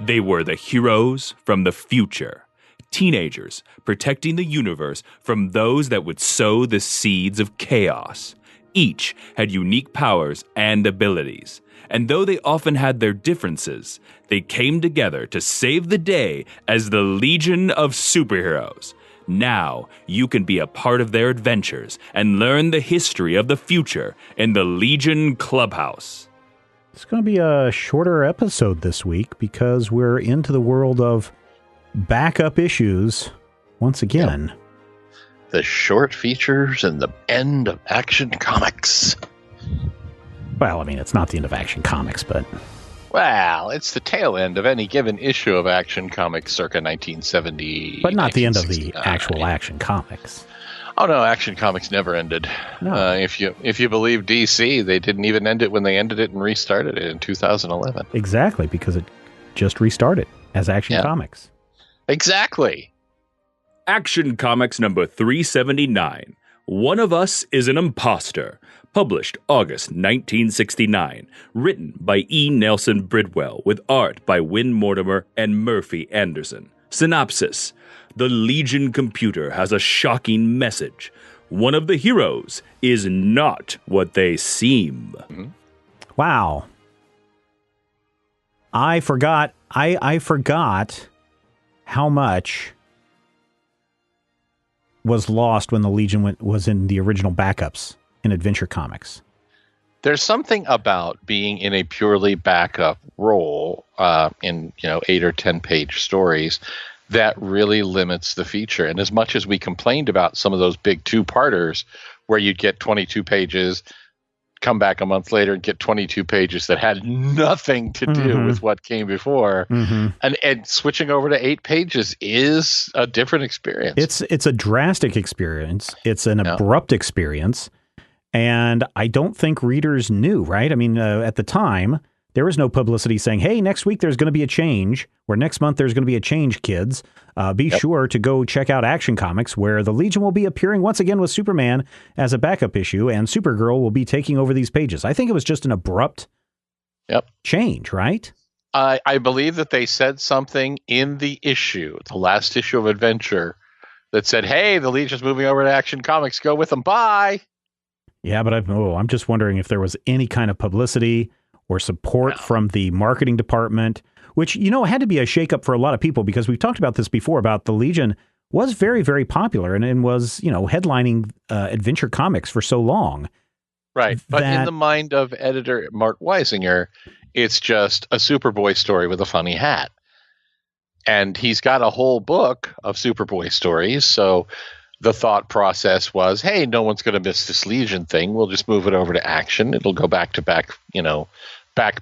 They were the heroes from the future, teenagers protecting the universe from those that would sow the seeds of chaos. Each had unique powers and abilities, and though they often had their differences, they came together to save the day as the Legion of Superheroes. Now you can be a part of their adventures and learn the history of the future in the Legion Clubhouse. It's going to be a shorter episode this week because we're into the world of backup issues once again. Yep. The short features and the end of Action Comics. Well, I mean, it's not the end of Action Comics, but... Well, it's the tail end of any given issue of Action Comics circa 1970. But not the end of the actual Action Comics. Oh, no, Action Comics never ended. No. If you believe DC, they didn't even end it when they ended it and restarted it in 2011. Exactly, because it just restarted as Action Comics. Exactly. Action Comics number 379. One of Us is an Imposter. Published August 1969. Written by E. Nelson Bridwell with art by Win Mortimer and Murphy Anderson. Synopsis. The Legion computer has a shocking message. One of the heroes is not what they seem. Wow. I forgot how much was lost when the Legion was in the original backups in Adventure Comics. There's something about being in a purely backup role in 8 or 10 page stories that really limits the feature. And as much as we complained about some of those big two-parters where you'd get 22 pages, come back a month later and get 22 pages that had nothing to do with what came before, and switching over to 8 pages is a different experience. It's a drastic experience. It's an abrupt experience. And I don't think readers knew, right? I mean, at the time, there was no publicity saying, hey, next week there's going to be a change, or next month there's going to be a change, kids. Be sure to go check out Action Comics, where the Legion will be appearing once again with Superman as a backup issue, and Supergirl will be taking over these pages. I think it was just an abrupt change, right? I believe that they said something in the issue, the last issue of Adventure, that said, hey, the Legion's moving over to Action Comics. Go with them. Bye. Yeah, but I'm just wondering if there was any kind of publicity or support from the marketing department, which, had to be a shakeup for a lot of people, because we've talked about this before, about the Legion was very, very popular and was, headlining Adventure Comics for so long. Right. But in the mind of editor Mark Weisinger, it's just a Superboy story with a funny hat. And he's got a whole book of Superboy stories, so the thought process was, hey, no one's going to miss this Legion thing. We'll just move it over to Action. It'll go back to back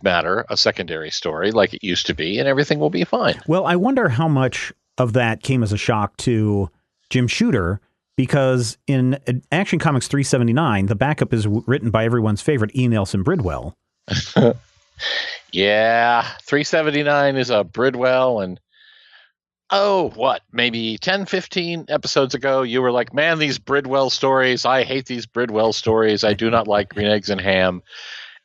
matter, a secondary story like it used to be, and everything will be fine. Well, I wonder how much of that came as a shock to Jim Shooter, because in Action Comics 379, the backup is written by everyone's favorite E. Nelson Bridwell. Yeah, 379 is a Bridwell, and maybe 10, 15 episodes ago, you were like, man, these Bridwell stories, I hate these Bridwell stories. I do not like Green Eggs and Ham.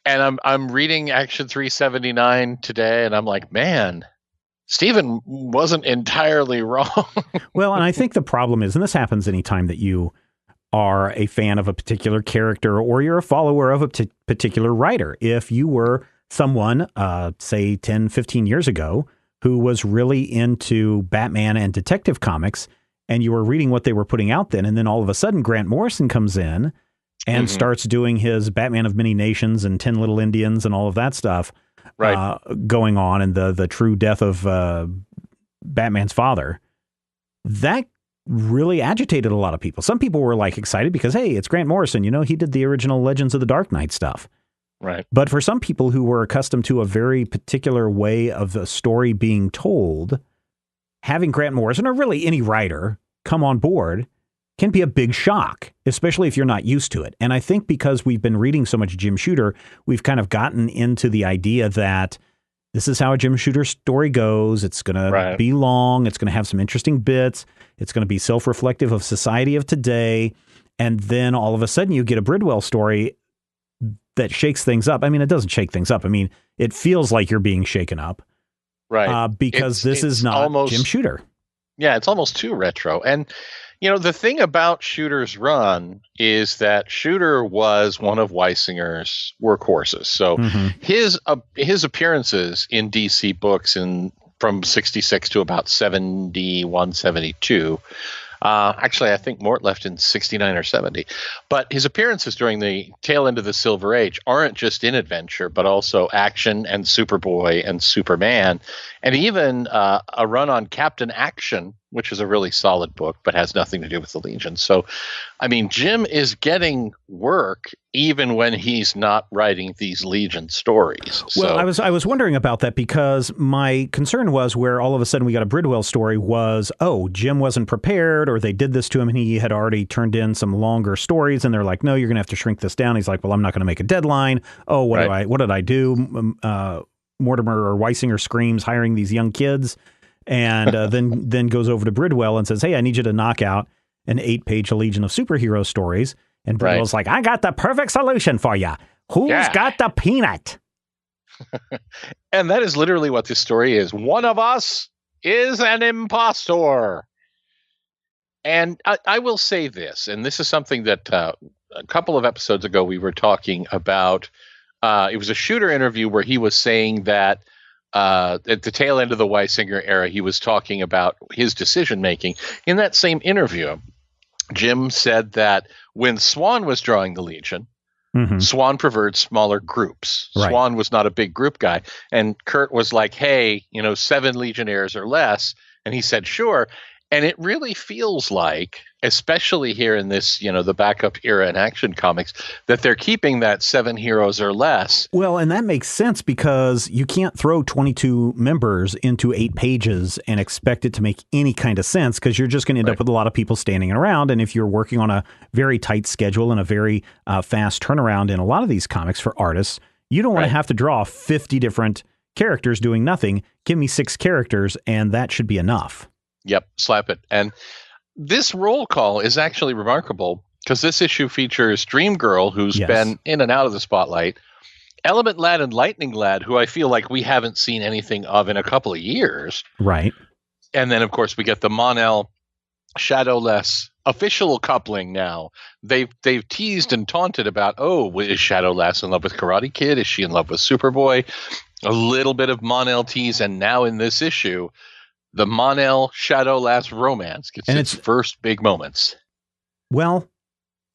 And I'm reading Action 379 today, and I'm like, man, Stephen wasn't entirely wrong. Well, and I think the problem is, and this happens anytime that you are a fan of a particular character or you're a follower of a particular writer. If you were someone, say 10, 15 years ago, who was really into Batman and Detective Comics, and you were reading what they were putting out then, and then all of a sudden Grant Morrison comes in and starts doing his Batman of Many Nations and 10 Little Indians and all of that stuff going on, and the true death of Batman's father. That really agitated a lot of people. Some people were like excited because, hey, it's Grant Morrison. He did the original Legends of the Dark Knight stuff. Right. But for some people who were accustomed to a very particular way of the story being told, having Grant Morrison, or really any writer, come on board can be a big shock, especially if you're not used to it. And I think because we've been reading so much Jim Shooter, we've kind of gotten into the idea that this is how a Jim Shooter story goes. It's going to be long. It's going to have some interesting bits. It's going to be self-reflective of society of today. And then all of a sudden you get a Bridwell story that shakes things up. I mean, it doesn't shake things up. I mean, it feels like you're being shaken up. Right. Because this is not almost Jim Shooter. Yeah, it's almost too retro. And, the thing about Shooter's run is that Shooter was one of Weisinger's workhorses. So his appearances in DC books from 66 to about 71, 72. Actually, I think Mort left in 69 or 70. But his appearances during the tail end of the Silver Age aren't just in Adventure, but also Action and Superboy and Superman, and even a run on Captain Action, which is a really solid book, but has nothing to do with the Legion. So, I mean, Jim is getting work even when he's not writing these Legion stories. Well, I was wondering about that because my concern was where all of a sudden we got a Bridwell story was, Jim wasn't prepared, or they did this to him and he had already turned in some longer stories, and they're like, no, you're going to have to shrink this down. He's like, well, I'm not going to make a deadline. Oh, what did I do? Mortimer or Weisinger screams, hiring these young kids, and then goes over to Bridwell and says, hey, I need you to knock out an 8-page Legion of Superhero stories. And Bridwell's like, I got the perfect solution for you. Who's got the peanut? And that is literally what this story is. One of us is an impostor. And I will say this, and this is something that a couple of episodes ago we were talking about. It was a Shooter interview where he was saying that at the tail end of the Weisinger era, he was talking about his decision-making. In that same interview, Jim said that when Swan was drawing the Legion, Swan preferred smaller groups. Right. Swan was not a big group guy. And Kurt was like, hey, 7 Legionnaires or less. And he said, sure. And it really feels like, especially here in this, the backup era in Action Comics, that they're keeping that 7 heroes or less. Well, and that makes sense because you can't throw 22 members into 8 pages and expect it to make any kind of sense, because you're just going to end up with a lot of people standing around. And if you're working on a very tight schedule and a very fast turnaround in a lot of these comics for artists, you don't want to have to draw 50 different characters doing nothing. Give me 6 characters and that should be enough. Yep, slap it. And this roll call is actually remarkable because this issue features Dream Girl, who's been in and out of the spotlight, Element Lad and Lightning Lad, who I feel like we haven't seen anything of in a couple of years. Right. And then, of course, we get the Mon-El Shadowless official coupling now. They've teased and taunted about, is Shadowless in love with Karate Kid? Is she in love with Superboy? A little bit of Mon-El tease, and now in this issue, the Mon-El Shadowless romance gets its first big moments. Well,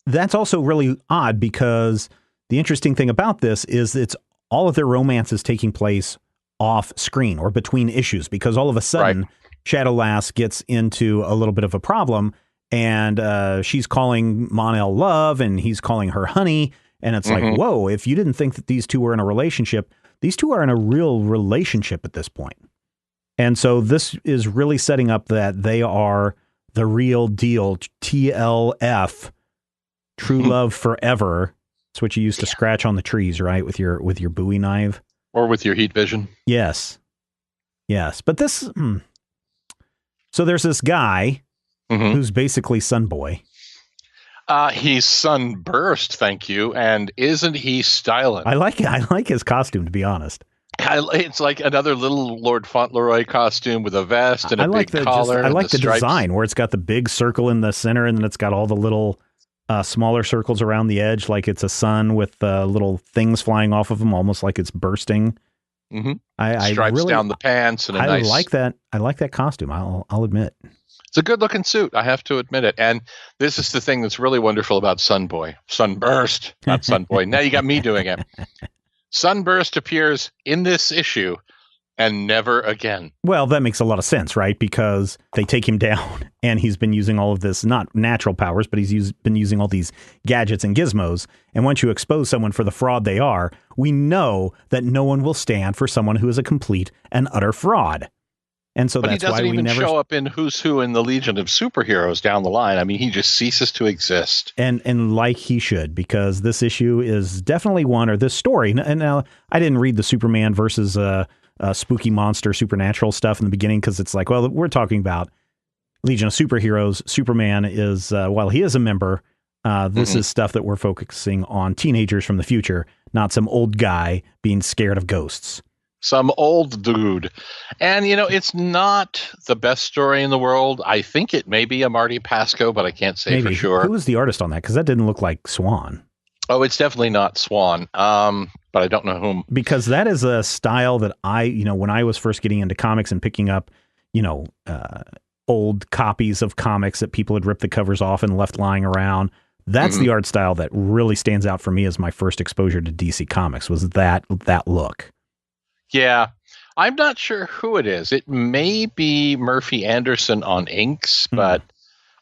that's also really odd because the interesting thing about this is it's all of their romance is taking place off screen or between issues, because all of a sudden Shadowlass gets into a little bit of a problem and she's calling Mon-El love and he's calling her honey. And it's like, whoa, if you didn't think that these two were in a relationship, these two are in a real relationship at this point. And so this is really setting up that they are the real deal, TLF, true love forever. It's what you used to scratch on the trees, right? With your Bowie knife. Or with your heat vision. Yes. Yes. But this, so there's this guy who's basically Sunboy. He's sunburst, thank you. And isn't he styling? I like his costume, to be honest. It's like another little Lord Fauntleroy costume with a vest and a big collar. I like the design where it's got the big circle in the center and then it's got all the little smaller circles around the edge, like it's a sun with little things flying off of them, almost like it's bursting. Stripes really, down the pants and I like that. I like that costume. I'll admit. It's a good looking suit. I have to admit it. And this is the thing that's really wonderful about Sunboy. Sunburst, not Sunboy. Now you got me doing it. Sunburst appears in this issue and never again. Well, that makes a lot of sense, right? Because they take him down and he's been using all of this, not natural powers, but he's been using all these gadgets and gizmos. And once you expose someone for the fraud they are, we know that no one will stand for someone who is a complete and utter fraud. And so that's why we never... He doesn't even show up in Who's Who in the Legion of Superheroes down the line. I mean, he just ceases to exist. And like he should, because this issue is definitely one, or this story. And now I didn't read the Superman versus spooky monster supernatural stuff in the beginning, because it's like, well, we're talking about Legion of Superheroes. Superman is, while he is a member, this is stuff that we're focusing on teenagers from the future, not some old guy being scared of ghosts. Some old dude. And, it's not the best story in the world. I think it may be a Marty Pasco, but I can't say for sure. Who was the artist on that? Because that didn't look like Swan. Oh, it's definitely not Swan, but I don't know whom. Because that is a style that when I was first getting into comics and picking up, old copies of comics that people had ripped the covers off and left lying around, that's the art style that really stands out for me as my first exposure to DC Comics, was that look. Yeah, I'm not sure who it is. It may be Murphy Anderson on inks, but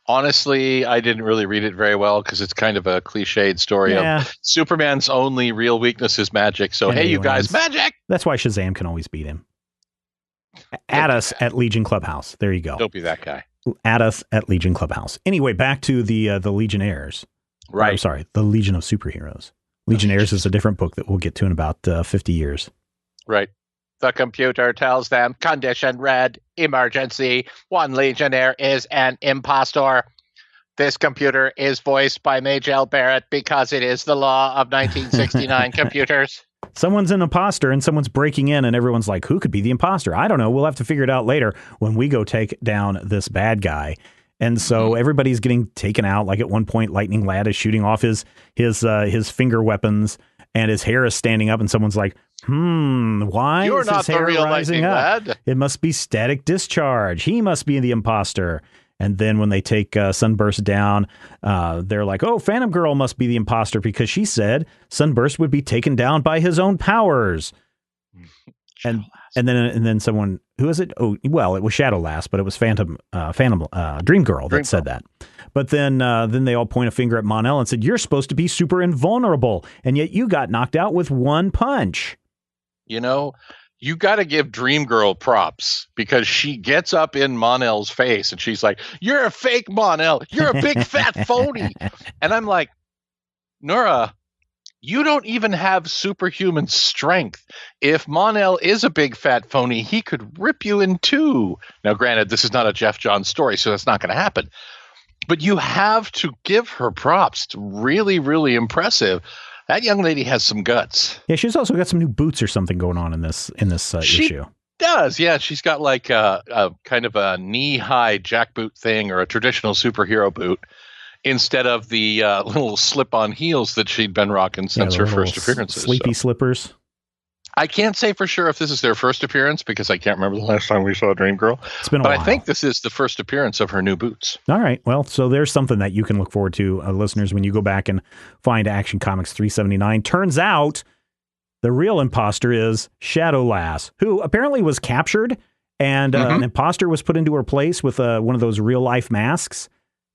honestly, I didn't really read it very well because it's kind of a cliched story of Superman's only real weakness is magic. So, hey, you guys, magic! That's why Shazam can always beat him. Add us at Legion Clubhouse. There you go. Don't be that guy. Add us at Legion Clubhouse. Anyway, back to the Legionnaires. Right. I'm sorry, the Legion of Superheroes. Legionnaires is a different book that we'll get to in about 50 years. Right. The computer tells them, condition red, emergency. One Legionnaire is an impostor. This computer is voiced by Majel Barrett because it is the law of 1969 computers. Someone's an imposter and someone's breaking in and everyone's like, who could be the imposter? I don't know. We'll have to figure it out later when we go take down this bad guy. And so everybody's getting taken out. Like at one point, Lightning Lad is shooting off his finger weapons and his hair is standing up and someone's like, why You're is not his the hair real rising Lightning up? Lad. It must be static discharge. He must be the imposter. And then when they take Sunburst down, they're like, oh, Phantom Girl must be the imposter because she said Sunburst would be taken down by his own powers. And then someone, who is it? Oh, well, it was Shadowlass, but it was Dream Girl that said that. But then they all point a finger at Mon-El and said, you're supposed to be super invulnerable, and yet you got knocked out with one punch. You got to give Dream Girl props because she gets up in Mon-El's face and she's like, you're a fake Mon-El. You're a big fat phony. And I'm like, Nora, you don't even have superhuman strength. If Mon-El is a big fat phony, he could rip you in two. Now, granted, this is not a Jeff Johns story, so that's not going to happen. But you have to give her props. It's really, really impressive. That young lady has some guts. Yeah, she's also got some new boots or something going on in this issue. Does, yeah. She's got like a kind of a knee-high jackboot thing or a traditional superhero boot instead of the little slip-on heels that she'd been rocking since her first appearances. Sleepy slippers. I can't say for sure if this is their first appearance because I can't remember the last time we saw Dream Girl. It's been a while. I think this is the first appearance of her new boots. All right. Well, so there's something that you can look forward to, listeners, when you go back and find Action Comics 379. Turns out the real imposter is Shadowlass, who apparently was captured, and an imposter was put into her place with one of those real-life masks.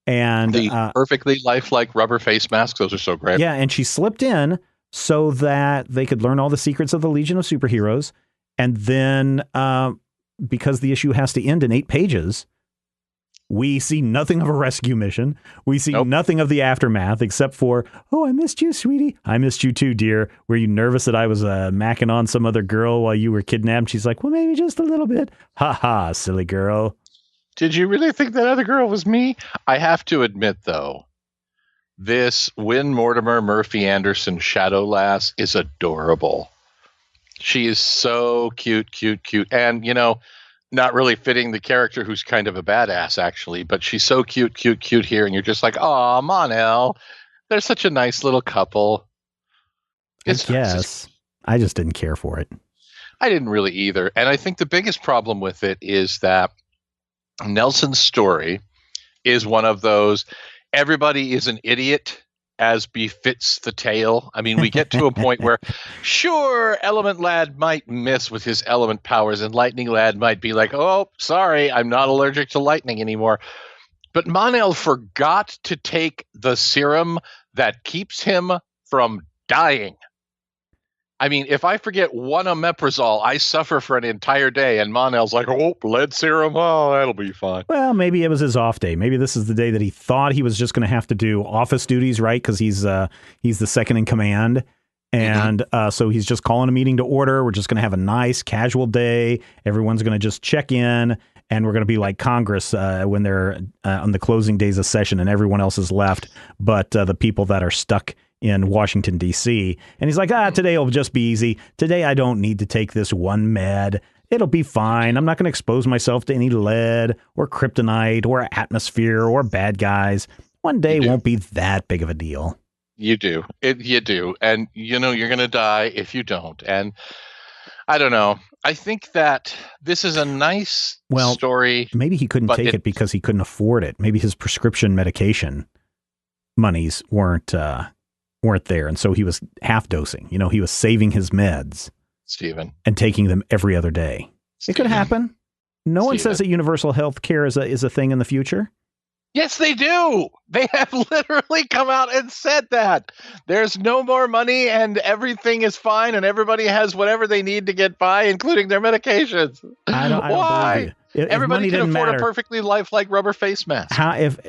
And the perfectly lifelike rubber face masks. Those are so great. Yeah, and she slipped in so that they could learn all the secrets of the Legion of Superheroes. And then, because the issue has to end in 8 pages, we see nothing of a rescue mission. We see nothing of the aftermath except for, oh, I missed you, sweetie. I missed you too, dear. Were you nervous that I was macking on some other girl while you were kidnapped? She's like, well, maybe just a little bit. Ha ha, silly girl. Did you really think that other girl was me? I have to admit, though, this Win Mortimer Murphy Anderson Shadowlass is adorable. She is so cute. And, not really fitting the character who's kind of a badass, actually. But she's so cute here. And you're just like, aw, Mon-El. They're such a nice little couple. Yes. I just didn't care for it. I didn't really either. And I think the biggest problem with it is that Nelson's story is one of those everybody is an idiot as befits the tale. I mean, we get to a point where, sure, Element Lad might miss with his element powers, and Lightning Lad might be like, oh, sorry, I'm not allergic to lightning anymore. But Mon-El forgot to take the serum that keeps him from dying. I mean, if I forget one omeprazole, I suffer for an entire day, and Mon-El's like, oh, lead serum, oh, that'll be fine. Well, maybe it was his off day. Maybe this is the day that he thought he was just going to have to do office duties, right? Because he's the second in command. And so he's just calling a meeting to order. We're just going to have a nice casual day. Everyone's going to just check in, and we're going to be like Congress when they're on the closing days of session and everyone else is left, but the people that are stuck in Washington, D.C. And he's like, today will just be easy. Today I don't need to take this one med. It'll be fine. I'm not going to expose myself to any lead or kryptonite or atmosphere or bad guys. One day won't be that big of a deal. You do. You do. And, you're going to die if you don't. And I don't know. I think that this is a nice story. Maybe he couldn't take it because he couldn't afford it. Maybe his prescription medication monies weren't there. And so he was half dosing. He was saving his meds. Stephen. And taking them every other day. It could happen. No one says that universal health care is a thing in the future. Yes, they do. They have literally come out and said that. There's no more money and everything is fine and everybody has whatever they need to get by, including their medications. I don't believe you. Everybody can afford a perfectly lifelike rubber face mask.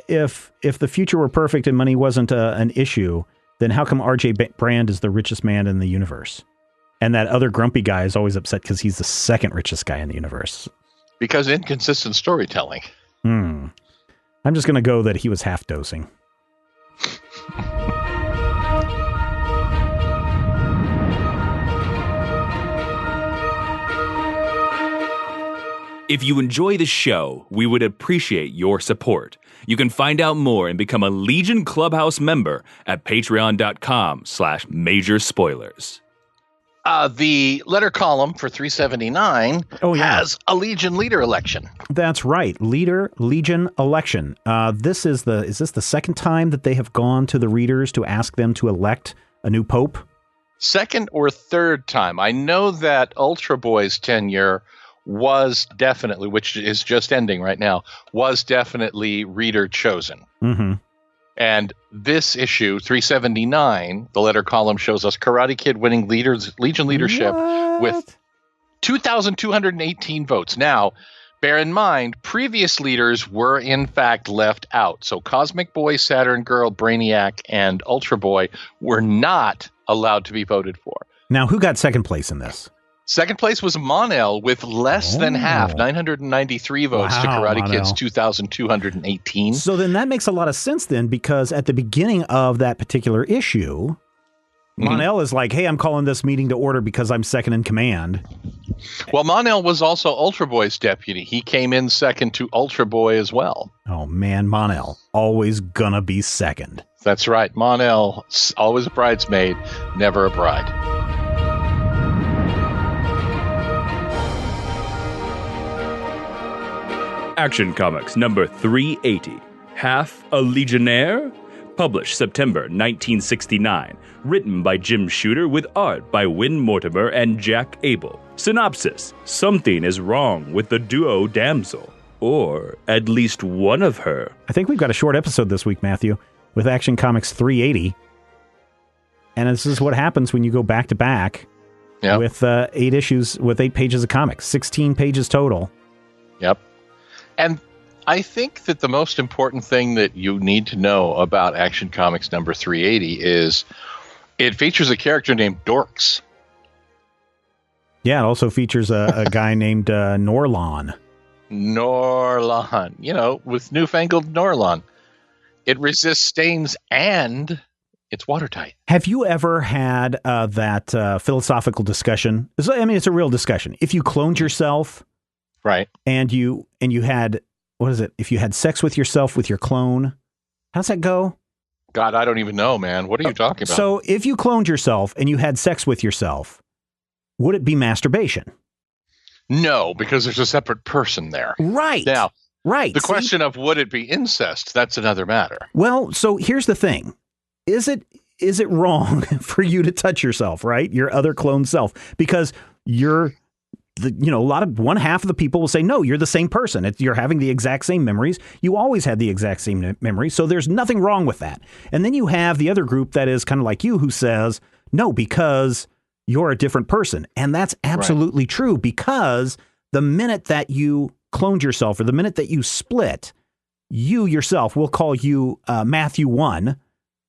If the future were perfect and money wasn't an issue, then how come R.J. Brand is the richest man in the universe? And that other grumpy guy is always upset because he's the second richest guy in the universe. Because inconsistent storytelling. I'm just going to go that he was half dosing. If you enjoy the show, we would appreciate your support. You can find out more and become a Legion Clubhouse member at patreon.com/major spoilers. The letter column for 379 has a Legion leader election. That's right. Legion election. Is this the second time that they have gone to the readers to ask them to elect a new pope? Second or third time. I know that Ultra Boy's tenure was definitely, which is just ending right now, was definitely reader chosen. Mm-hmm. And this issue, 379, the letter column shows us Karate Kid winning Legion leadership with 2,218 votes. Now, bear in mind, previous leaders were in fact left out. So Cosmic Boy, Saturn Girl, Brainiac, and Ultra Boy were not allowed to be voted for. Now, who got second place in this? Second place was Mon-El with less than half, 993 votes to Karate Kid's 2,218. So then that makes a lot of sense then, because at the beginning of that particular issue, Mon-El is like, hey, I'm calling this meeting to order because I'm second in command. Well, Mon-El was also Ultra Boy's deputy. He came in second to Ultra Boy as well. Oh, man, Mon-El, always gonna be second. That's right. Mon-El, always a bridesmaid, never a bride. Action Comics number 380, Half a Legionnaire? Published September 1969. Written by Jim Shooter with art by Win Mortimer and Jack Abel. Synopsis: something is wrong with the duo damsel. Or at least one of her. I think we've got a short episode this week, Matthew, with Action Comics 380. And this is what happens when you go back to back with 8 issues, with 8 pages of comics, 16 pages total. Yep. And I think that the most important thing that you need to know about Action Comics number 380 is it features a character named Dorks. Yeah, it also features a guy named Norlon. Norlon, with newfangled Norlon. It resists stains and it's watertight. Have you ever had that philosophical discussion? It's a real discussion. If you cloned yourself... Right. And you had, what is it? If you had sex with yourself with your clone, how's that go? God, I don't even know, man. What are you talking about? So if you cloned yourself and you had sex with yourself, would it be masturbation? No, because there's a separate person there. Right. Now, right. The question of would it be incest, that's another matter. Well, so here's the thing. Is it wrong for you to touch yourself, right? Your other clone self, because you're one half of the people will say, no, you're the same person. You're having the exact same memories. You always had the exact same memories. So there's nothing wrong with that. And then you have the other group that is kind of like you, who says, no, because you're a different person. And that's absolutely true, because the minute that you cloned yourself, or the minute that you split, you yourself, will call you Matthew 1.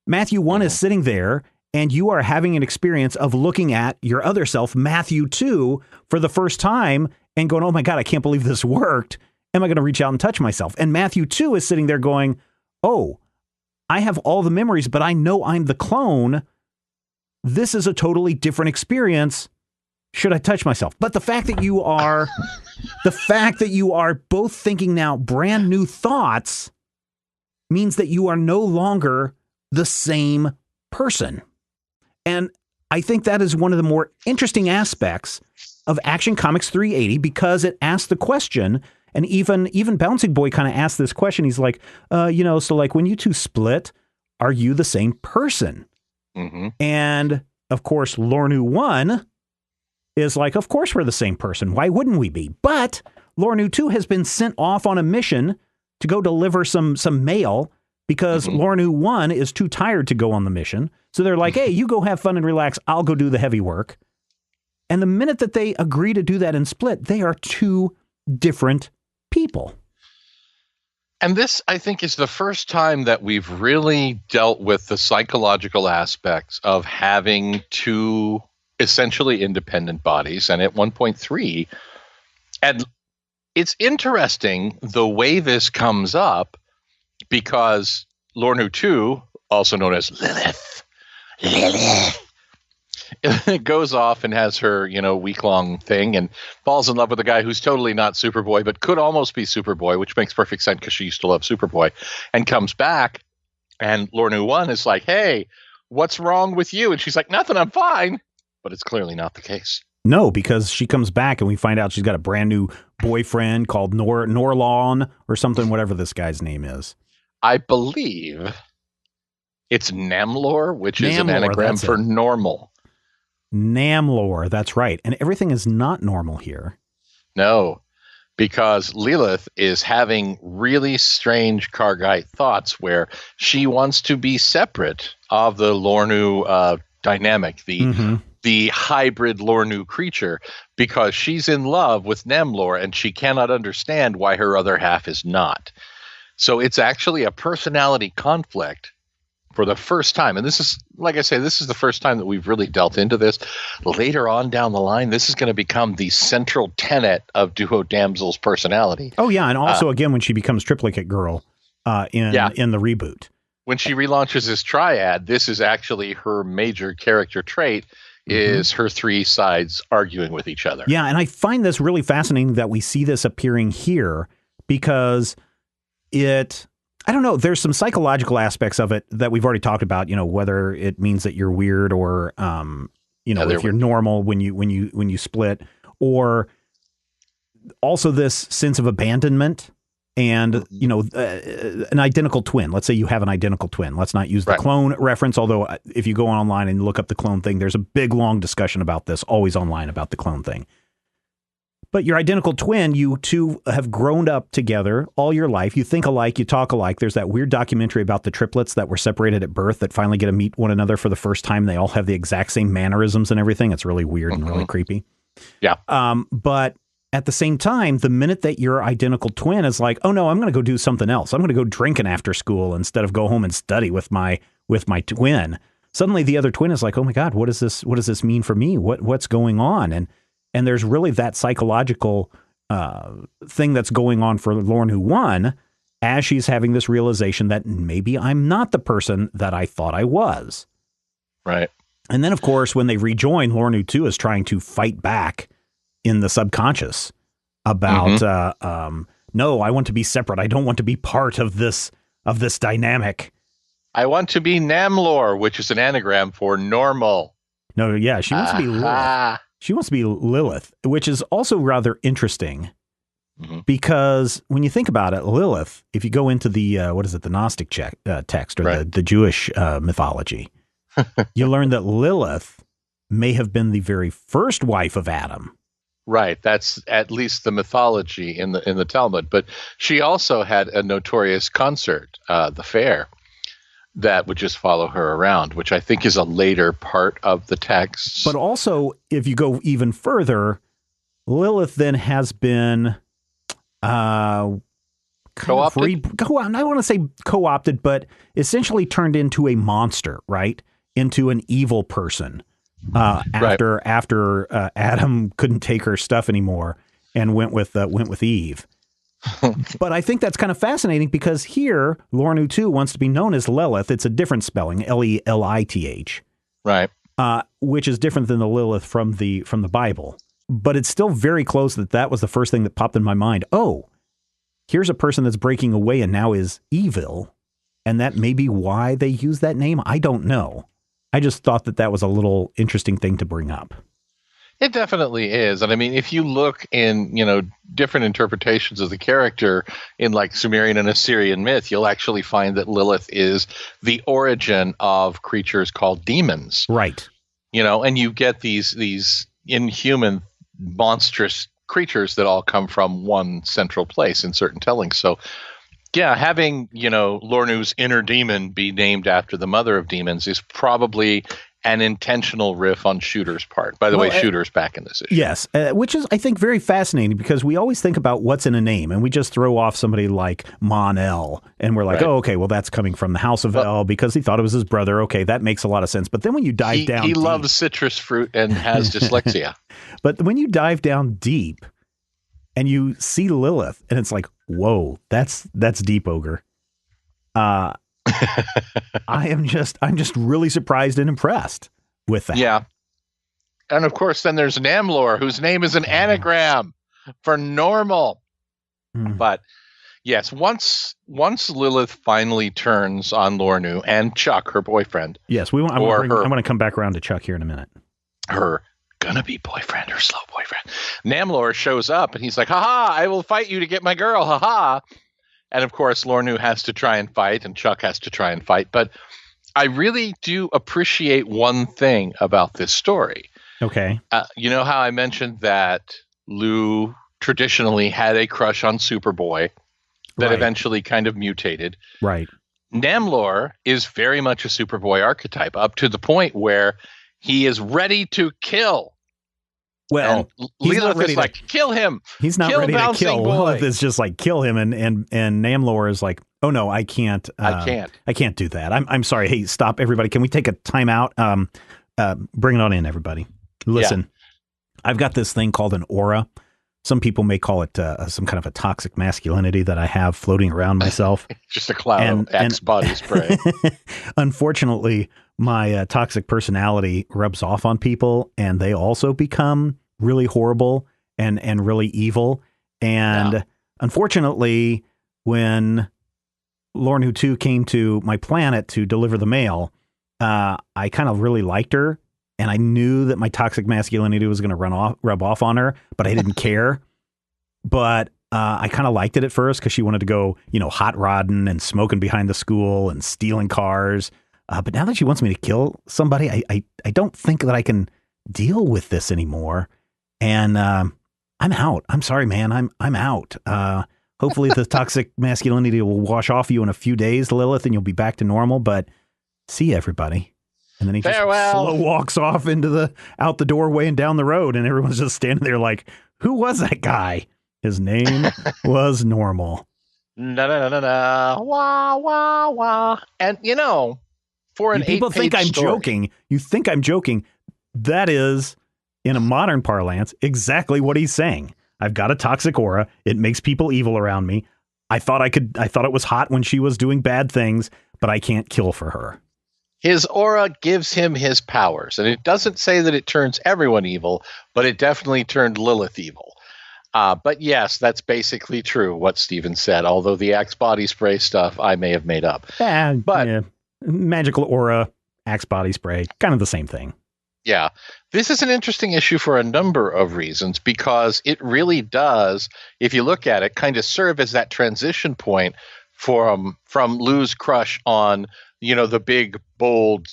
Matthew 1 is sitting there, and you are having an experience of looking at your other self, Matthew 2, for the first time and going, oh my God, I can't believe this worked. Am I going to reach out and touch myself? And Matthew 2 is sitting there going, oh, I have all the memories, but I know I'm the clone. this is a totally different experience. Should I touch myself? But the fact that you are both thinking now brand new thoughts means that you are no longer the same person. And I think that is one of the more interesting aspects of Action Comics 380, because it asks the question, and even Bouncing Boy kind of asked this question. He's like, so like when you two split, are you the same person? Mm-hmm. And of course, Lornu 1 is like, of course we're the same person. Why wouldn't we be? But Lornu 2 has been sent off on a mission to go deliver some mail because Lornu 1 is too tired to go on the mission. So they're like, hey, you go have fun and relax. I'll go do the heavy work. And the minute that they agree to do that and split, they are two different people. And this, I think, is the first time that we've really dealt with the psychological aspects of having two essentially independent bodies, and at 1.3. And it's interesting the way this comes up, because Lornu 2, also known as Lilith, it goes off and has her, week-long thing and falls in love with a guy who's totally not Superboy, but could almost be Superboy, which makes perfect sense because she used to love Superboy, and comes back, and Lornu 1 is like, hey, what's wrong with you? And she's like, nothing, I'm fine. But it's clearly not the case. No, because she comes back and we find out she's got a brand new boyfriend called Norlawn or something, whatever this guy's name is. I believe it's Namlor, which is an anagram for normal. Namlor, that's right. And everything is not normal here. No, because Lilith is having really strange Kargite thoughts where she wants to be separate of the Lornu dynamic, the hybrid Lornu creature, because she's in love with Namlor and she cannot understand why her other half is not. So it's actually a personality conflict for the first time. And this is, like I say, this is the first time that we've really dealt into this. Later on down the line, this is going to become the central tenet of Duo Damsel's personality. Oh, yeah. And also, again, when she becomes Triplicate Girl in the reboot. When she relaunches this triad, this is actually her major character trait, is her three sides arguing with each other. Yeah, and I find this really fascinating that we see this appearing here, because I don't know, there's some psychological aspects of it that we've already talked about, whether it means that you're weird or, if you're normal when you split, or also this sense of abandonment and, an identical twin. Let's say you have an identical twin. Let's not use the clone reference, although if you go online and look up the clone thing, there's a big, long discussion about this, always online, about the clone thing. But your identical twin, you two have grown up together all your life. You think alike, you talk alike. There's that weird documentary about the triplets that were separated at birth that finally get to meet one another for the first time. They all have the exact same mannerisms and everything. It's really weird and really creepy. Yeah. But at the same time, the minute that your identical twin is like, oh no, I'm going to go do something else. I'm going to go drinking after school instead of go home and study with my twin. Suddenly the other twin is like, oh my God, what does this mean for me? What's going on? And there's really that psychological thing that's going on for Lornu 1 as she's having this realization that maybe I'm not the person that I thought I was. Right. And then, of course, when they rejoin, Lornu 2 is trying to fight back in the subconscious about, no, I want to be separate. I don't want to be part of this dynamic. I want to be Namlor, which is an anagram for normal. No, yeah, she wants to be Lilith. She wants to be Lilith, which is also rather interesting because when you think about it, Lilith, if you go into the, the Gnostic text or the Jewish mythology, you learn that Lilith may have been the very first wife of Adam. Right. That's at least the mythology in the Talmud. But she also had a notorious consort, the Fair, that would just follow her around, which I think is a later part of the text. But also, if you go even further, Lilith then has been co-opted? I want to say co-opted, but essentially turned into a monster, right? Into an evil person after Adam couldn't take her stuff anymore and went with Eve. But I think that's kind of fascinating because here, Lornu 2 wants to be known as Lilith. It's a different spelling, Lelith. Right. which is different than the Lilith from the Bible. But it's still very close that was the first thing that popped in my mind. Oh, here's a person that's breaking away and now is evil. And that may be why they use that name. I don't know. I just thought that was a little interesting thing to bring up. It definitely is. And I mean, if you look in, different interpretations of the character in like Sumerian and Assyrian myth, you'll actually find that Lilith is the origin of creatures called demons. Right. And you get these inhuman, monstrous creatures that all come from one central place in certain tellings. So, yeah, having, Lornu's inner demon be named after the mother of demons is probably an intentional riff on Shooter's part. By the way, Shooter's back in this issue. Yes, which is, I think, very fascinating because we always think about what's in a name and we just throw off somebody like Mon-El and we're like, right. Oh, okay, well, that's coming from the House of El because he thought it was his brother. Okay, that makes a lot of sense. But then when you dive down he deep, loves citrus fruit and has dyslexia. But when you dive down deep and you see Lilith and it's like, whoa, that's deep, Ogre. I'm just really surprised and impressed with that. Yeah. And of course, then there's Namlor, whose name is an anagram for normal. But yes, once Lilith finally turns on Lornu and Chuck, her boyfriend. Yes, I'm going to come back around to Chuck here in a minute. Her gonna be boyfriend or slow boyfriend. Namlor shows up and he's like, haha, I will fight you to get my girl, haha. And of course, Lornu has to try and fight and Chuck has to try and fight. But I really do appreciate one thing about this story. Okay. You know how I mentioned that Lou traditionally had a crush on Superboy that eventually kind of mutated. Right. Namlor is very much a Superboy archetype up to the point where he is ready to kill. Well, Lilith is like, kill him. He's not ready to kill. Boy. Lilith is just like, kill him. And Namlor is like, oh, no, I can't. I can't do that. I'm sorry. Hey, stop, everybody. Can we take a time out? Bring it on in, everybody. Listen, I've got this thing called an aura. Some people may call it some kind of a toxic masculinity that I have floating around myself. Just a cloud of Axe body spray. Unfortunately, my toxic personality rubs off on people and they also become really horrible and really evil. And unfortunately, when Lornu 2 came to my planet to deliver the mail, I kind of really liked her. And I knew that my toxic masculinity was going to rub off on her, but I didn't care. But I kind of liked it at first because she wanted to go, hot rodding and smoking behind the school and stealing cars. But now that she wants me to kill somebody, I don't think that I can deal with this anymore. And I'm out. I'm sorry, man. I'm out. Hopefully the toxic masculinity will wash off you in a few days, Lilith, and you'll be back to normal. But see everybody. And then he just slow walks off out the doorway and down the road. And everyone's just standing there like, who was that guy? His name was Normal. Na wah wah wah. And for an people think I'm joking. You think I'm joking. That is, in a modern parlance, exactly what he's saying. I've got a toxic aura. It makes people evil around me. I thought it was hot when she was doing bad things, but I can't kill for her. His aura gives him his powers, and it doesn't say that it turns everyone evil, but it definitely turned Lilith evil. But yes, that's basically true, what Steven said, although the Axe body spray stuff I may have made up. Magical aura, Axe body spray, kind of the same thing. Yeah. This is an interesting issue for a number of reasons, because it really does, if you look at it, kind of serve as that transition point from Lou's crush on the big, bold,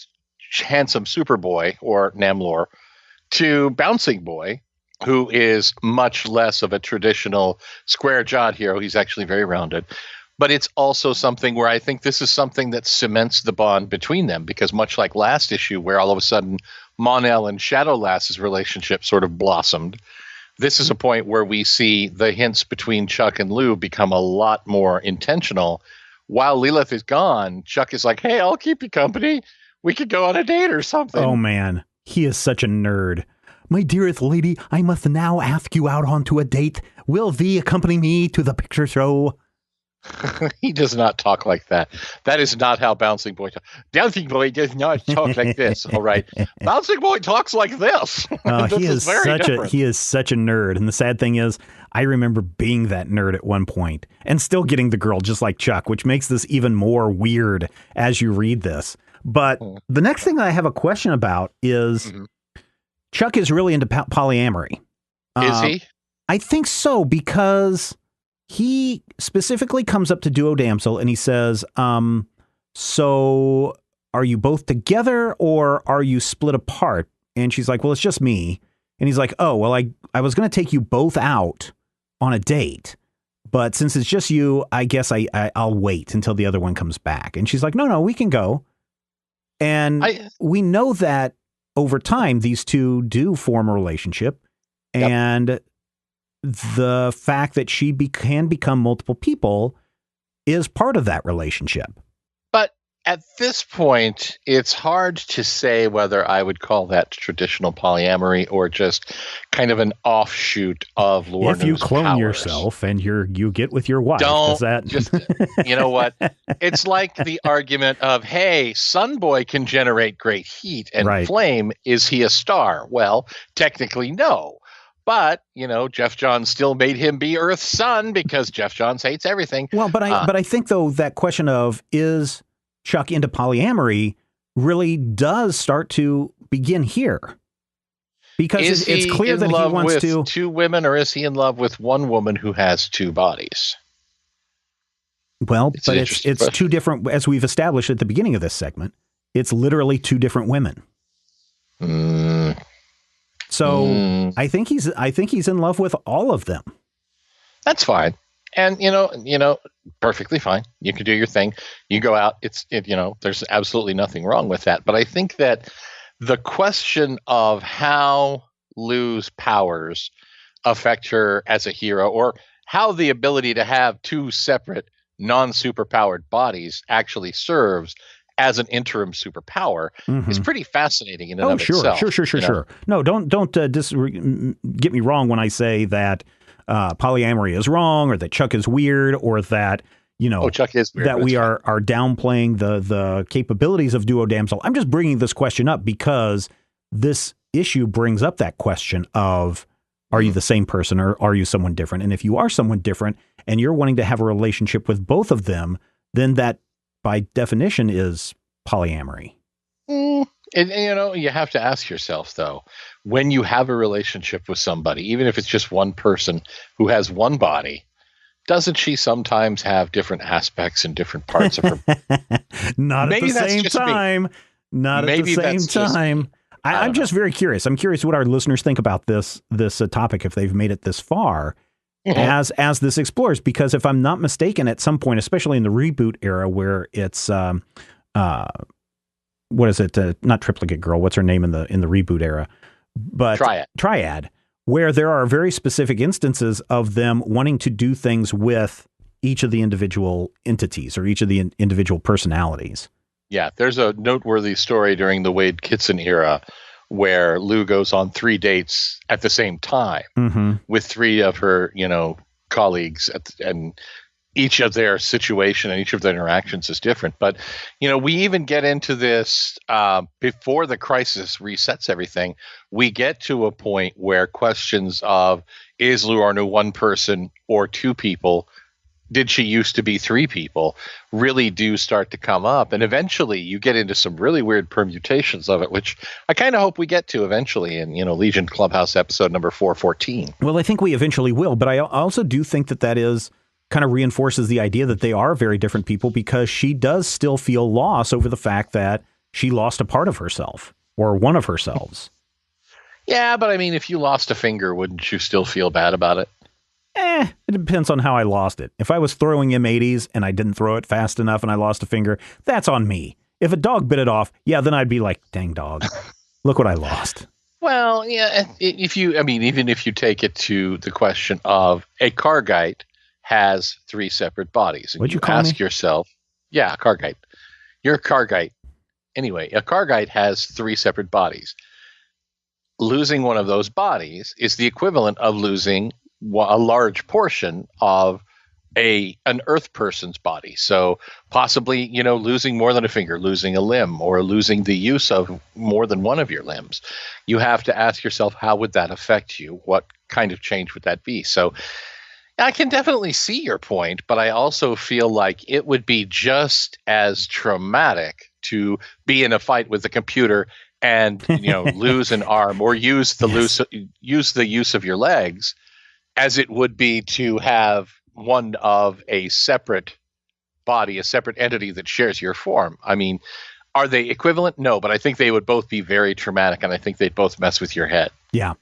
handsome Superboy, or Namlor, to Bouncing Boy, who is much less of a traditional square-jawed hero. He's actually very rounded. But it's also something where I think this is something that cements the bond between them, because much like last issue, where all of a sudden Mon-El and Shadowlass's relationship sort of blossomed, this is a point where we see the hints between Chuck and Lou become a lot more intentional. While Lilith is gone, Chuck is like, hey, I'll keep you company. We could go on a date or something. Oh, man. He is such a nerd. My dearest lady, I must now ask you out onto a date. Will thee accompany me to the picture show? He does not talk like that. That is not how Bouncing Boy talks. Bouncing Boy does not talk like this. All right. Bouncing Boy talks like this. This is very different. He is such a nerd. And the sad thing is, I remember being that nerd at one point and still getting the girl just like Chuck, which makes this even more weird as you read this. But the next thing I have a question about is Chuck is really into polyamory. Is he? I think so, because he specifically comes up to Duo Damsel and he says, so are you both together or are you split apart? And she's like, well, it's just me. And he's like, oh, well, I was going to take you both out on a date, but since it's just you, I guess I'll wait until the other one comes back. And she's like, no, we can go. And we know that over time, these two do form a relationship. Yep. And the fact that she can become multiple people is part of that relationship. But at this point, it's hard to say whether I would call that traditional polyamory or just kind of an offshoot of Lornu's If you clone powers. Yourself and you get with your wife, don't does that just you know what? It's like the argument of, hey, Sunboy can generate great heat and flame. Is he a star? Well, technically, no. But, Jeff Johns still made him be Earth's son because Jeff Johns hates everything. Well, but I think, though, that question of is Chuck into polyamory really does start to begin here. Because it's clear that he wants to. Is he in love with two women, or is he in love with one woman who has two bodies? Well, but it's two different, as we've established at the beginning of this segment, it's literally two different women. So I think he's in love with all of them. That's fine. And, perfectly fine. You can do your thing. You go out. There's absolutely nothing wrong with that. But I think that the question of how Lou's powers affect her as a hero, or how the ability to have two separate non-superpowered bodies actually serves as an interim superpower is pretty fascinating in and of itself. Sure. No, don't get me wrong when I say that polyamory is wrong, or that Chuck is weird, or that Chuck is weird, that we are downplaying the capabilities of Duo Damsel. I'm just bringing this question up because this issue brings up that question of, are you the same person or are you someone different? And if you are someone different and you're wanting to have a relationship with both of them, then that by definition is polyamory. And you have to ask yourself, though, when you have a relationship with somebody, even if it's just one person who has one body, doesn't she sometimes have different aspects and different parts of her? Not at the same time. Not at the same time. I'm just very curious. I'm curious what our listeners think about this topic, if they've made it this far. As this explores, because if I'm not mistaken, at some point, especially in the reboot era, where it's what is it? Not Triplicate Girl. What's her name in the reboot era? But Triad, where there are very specific instances of them wanting to do things with each of the individual entities or each of the individual personalities. Yeah, there's a noteworthy story during the Wade Kitson era where Lou goes on 3 dates at the same time with 3 of her, colleagues, and each of their situation and each of their interactions is different. But, we even get into this before the crisis resets everything. We get to a point where questions of, is Lou Arnu one person or 2 people? Did she used to be 3 people? Really do start to come up. And eventually you get into some really weird permutations of it, which I kind of hope we get to eventually in, Legion Clubhouse episode number 414. Well, I think we eventually will. But I also do think that is kind of reinforces the idea that they are very different people, because she does still feel loss over the fact that she lost a part of herself or one of herselves. Yeah, but I mean, if you lost a finger, wouldn't you still feel bad about it? It depends on how I lost it. If I was throwing M80s and I didn't throw it fast enough and I lost a finger, that's on me. If a dog bit it off, yeah, then I'd be like, dang dog, look what I lost. Well, yeah, even if you take it to the question of a Kargite has 3 separate bodies. And What'd you call me? Yourself, yeah, Kargite. You're a Kargite. Anyway, a Kargite has 3 separate bodies. Losing one of those bodies is the equivalent of losing a large portion of an Earth person's body. So possibly, losing more than a finger, losing a limb, or losing the use of more than one of your limbs. You have to ask yourself, how would that affect you? What kind of change would that be? So I can definitely see your point, but I also feel like it would be just as traumatic to be in a fight with the computer and lose an arm or use the use of your legs as it would be to have one of a separate body, a separate entity that shares your form. I mean, are they equivalent? No, but I think they would both be very traumatic, and I think they'd both mess with your head. Yeah.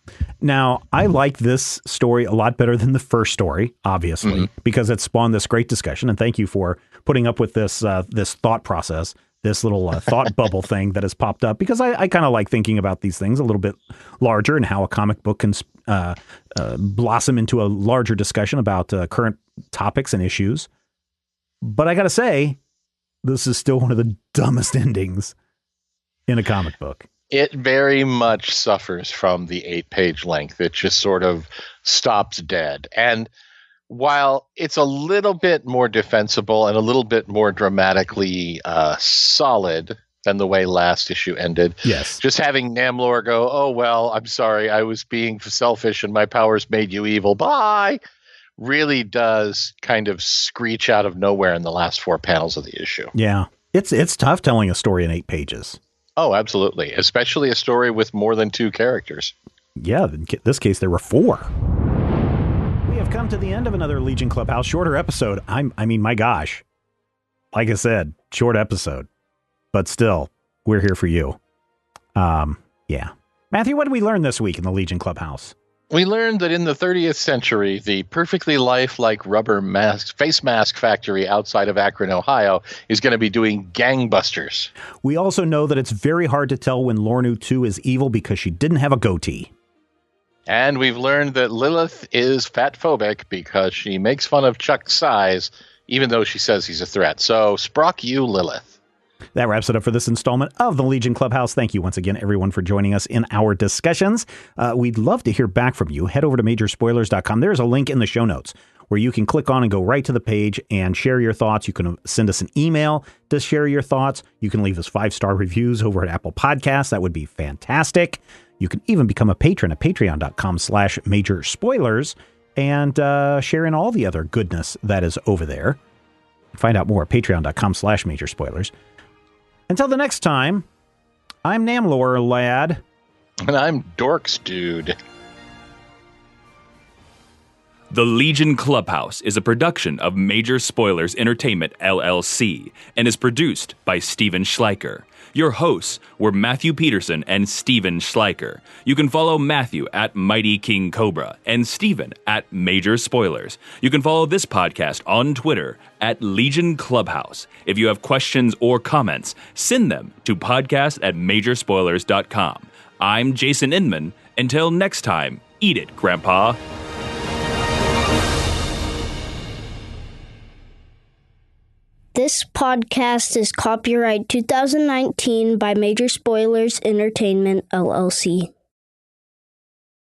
Now, I like this story a lot better than the first story, obviously, because it spawned this great discussion. And thank you for putting up with this this thought process, this little thought bubble thing that has popped up, because I kind of like thinking about these things a little bit larger and how a comic book can blossom into a larger discussion about current topics and issues. But I got to say, this is still one of the dumbest endings in a comic book. It very much suffers from the 8-page length. It just sort of stops dead. And while it's a little bit more defensible and a little bit more dramatically solid than the way last issue ended, yes, just having Namlor go, "Oh, well, I'm sorry, I was being selfish and my powers made you evil. Bye," really does kind of screech out of nowhere in the last 4 panels of the issue. Yeah, it's tough telling a story in 8 pages. Oh, absolutely. Especially a story with more than 2 characters. Yeah, in this case, there were 4. We have come to the end of another Legion Clubhouse shorter episode. I mean, my gosh. Like I said, short episode. But still, we're here for you. Yeah. Matthew, what did we learn this week in the Legion Clubhouse? We learned that in the 30th century, the perfectly lifelike rubber face mask factory outside of Akron, Ohio, is going to be doing gangbusters. We also know that it's very hard to tell when Lornu 2 is evil because she didn't have a goatee. And we've learned that Lilith is fatphobic because she makes fun of Chuck's size, even though she says he's a threat. So, sprock you, Lilith. That wraps it up for this installment of the Legion Clubhouse. Thank you once again, everyone, for joining us in our discussions. We'd love to hear back from you. Head over to majorspoilers.com. There's a link in the show notes where you can click on and go right to the page and share your thoughts. You can send us an email to share your thoughts. You can leave us 5-star reviews over at Apple Podcasts. That would be fantastic. You can even become a patron at patreon.com/majorspoilers and share in all the other goodness that is over there. Find out more at patreon.com/majorspoilers. Until the next time, I'm Namlor, lad. And I'm Dorks, dude. The Legion Clubhouse is a production of Major Spoilers Entertainment, LLC, and is produced by Steven Schleicher. Your hosts were Matthew Peterson and Steven Schleicher. You can follow Matthew at Mighty King Cobra and Steven at Major Spoilers. You can follow this podcast on Twitter at Legion Clubhouse. If you have questions or comments, send them to podcast@majorspoilers.com. I'm Jason Inman. Until next time, eat it, Grandpa. This podcast is copyright 2019 by Major Spoilers Entertainment, LLC.